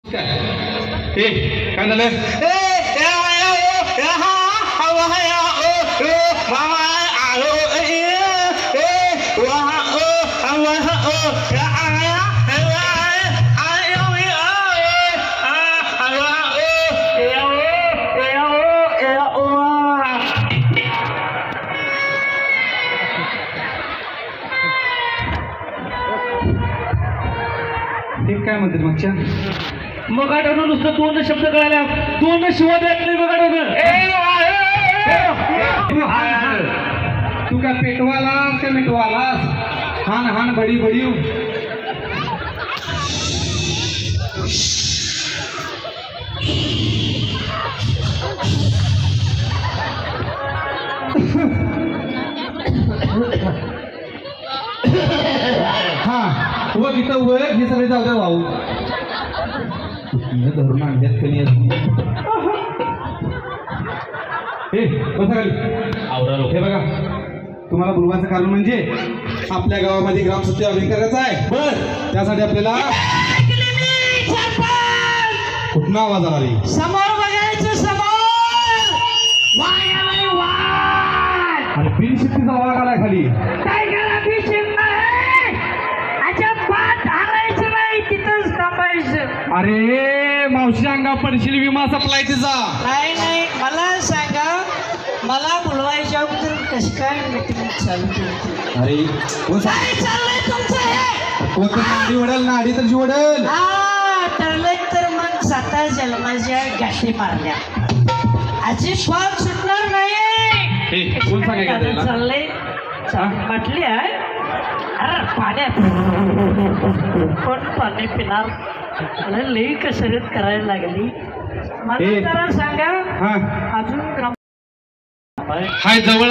काय झालं? ते काय म्हणते मागच्या मग आठवण नुसतं दोन शब्द कळायला दोन शिवाय देत नाही मग आठवण तू काय पेटवालास का मिटवालास? हान हान बडी बडी हा व तिथं व हे सगळे जाऊ द्या भाऊ धरून आणल्यात कधी बसा खाली. हे बघा तुम्हाला बोलवायचं कारण म्हणजे आपल्या गावामध्ये ग्रामसभेचे अभियान करायचं आहे. बर त्यासाठी आपल्याला कुठला आवाज आला रे? समोर बघायचं समोर आणि बिनशक्तीचा आवाज आलाय खाली. काय करा बिनशक्ती नाही अजिबात हारायचं नाही तिथंच थांबायचं. अरे मावशी अंगा पडशील विमा सप्लाय तिचा. नाही नाही मला सांगा मला बोलवायच्या अगोदर कसं काय मीटिंग चालू केली? अरे काय चाललंय तुमचं हे? नाडी वडेल नाडी तर वडेल. हा ठरलं तर मग स्वतः जन्माच्या गाठी मारल्या अजिबात सुटणार नाही. कोण सांगायचं चाललंय म्हटली आहे. अरे पाण्यात कोण पाणी पिणार? अरे लई कसरत करायला लागली. मला जरा सांगा हा अजून हाय जवळ